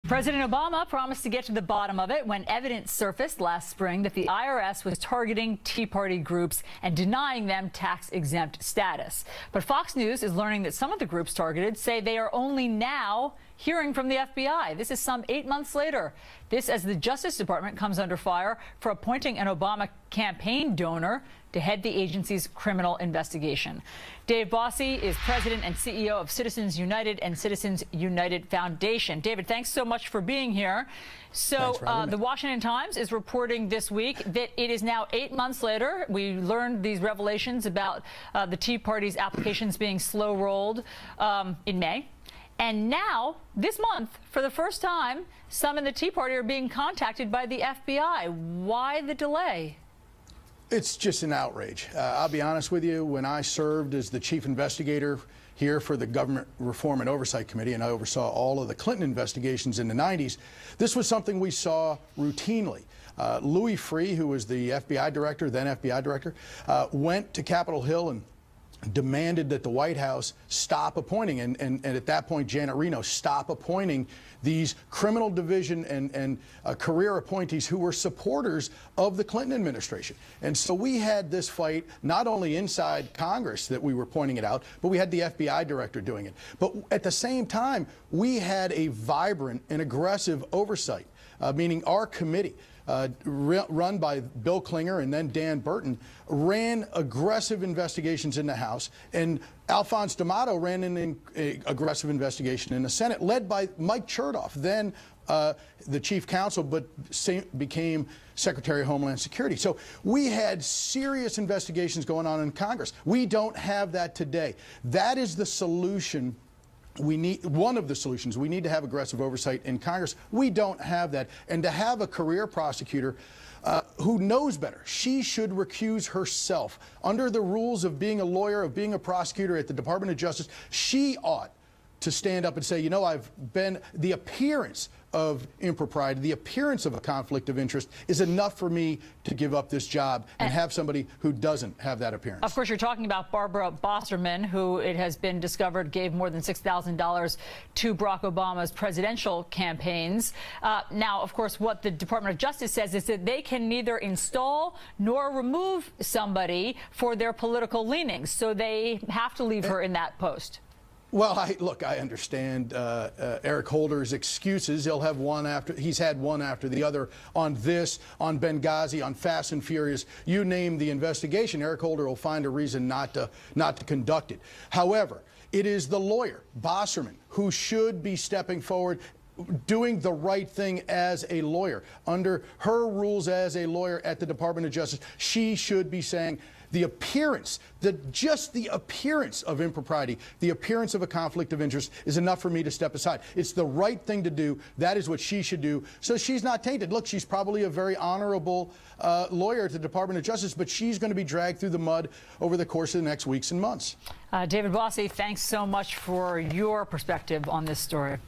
President Obama promised to get to the bottom of it when evidence surfaced last spring that the IRS was targeting Tea Party groups and denying them tax-exempt status. But Fox News is learning that some of the groups targeted say they are only now hearing from the FBI. This is some 8 months later. This as the Justice Department comes under fire for appointing an Obama campaign donor to head the agency's criminal investigation. Dave Bossie is president and CEO of Citizens United and Citizens United Foundation. David, thanks so much for being here. So the Washington Times is reporting this week that it is now 8 months later. We learned these revelations about the Tea Party's applications being slow-rolled in May. And now, this month, for the first time, some in the Tea Party are being contacted by the FBI. Why the delay? It's just an outrage. I'll be honest with you, when I served as the chief investigator here for the Government Reform and Oversight Committee, and I oversaw all of the Clinton investigations in the 90s, this was something we saw routinely. Louis Freeh, who was the FBI director, then FBI director, went to Capitol Hill and demanded that the White House stop appointing, and at that point, Janet Reno, stop appointing these criminal division and career appointees who were supporters of the Clinton administration. And so we had this fight not only inside Congress that we were pointing it out, but we had the FBI director doing it. But at the same time, we had a vibrant and aggressive oversight, meaning our committee, run by Bill Klinger and then Dan Burton, ran aggressive investigations in the House, and Alphonse D'Amato ran an aggressive investigation in the Senate, led by Mike Chertoff, then the chief counsel, but became Secretary of Homeland Security. So we had serious investigations going on in Congress. We don't have that today. That is the solution. We need one of the solutions. We need to have aggressive oversight in Congress. We don't have that. And to have a career prosecutor who knows better, she should recuse herself. Under the rules of being a lawyer, of being a prosecutor at the Department of Justice, she ought to stand up and say, you know, I've been, the appearance of impropriety, the appearance of a conflict of interest is enough for me to give up this job and have somebody who doesn't have that appearance. Of course, you're talking about Barbara Bosserman, who it has been discovered gave more than $6,000 to Barack Obama's presidential campaigns. Now, of course, what the Department of Justice says is that they can neither install nor remove somebody for their political leanings, so they have to leave her in that post. Well, I understand Eric Holder's excuses. He'll have one after, he's had one after the other on this, on Benghazi, on Fast and Furious. You name the investigation, Eric Holder will find a reason not to conduct it. However, it is the lawyer, Bosserman, who should be stepping forward, doing the right thing as a lawyer. Under her rules as a lawyer at the Department of Justice, she should be saying, the appearance, just the appearance of impropriety, the appearance of a conflict of interest is enough for me to step aside. It's the right thing to do. That is what she should do. So she's not tainted. Look, she's probably a very honorable lawyer at the Department of Justice, but she's going to be dragged through the mud over the course of the next weeks and months. David Bossie, thanks so much for your perspective on this story.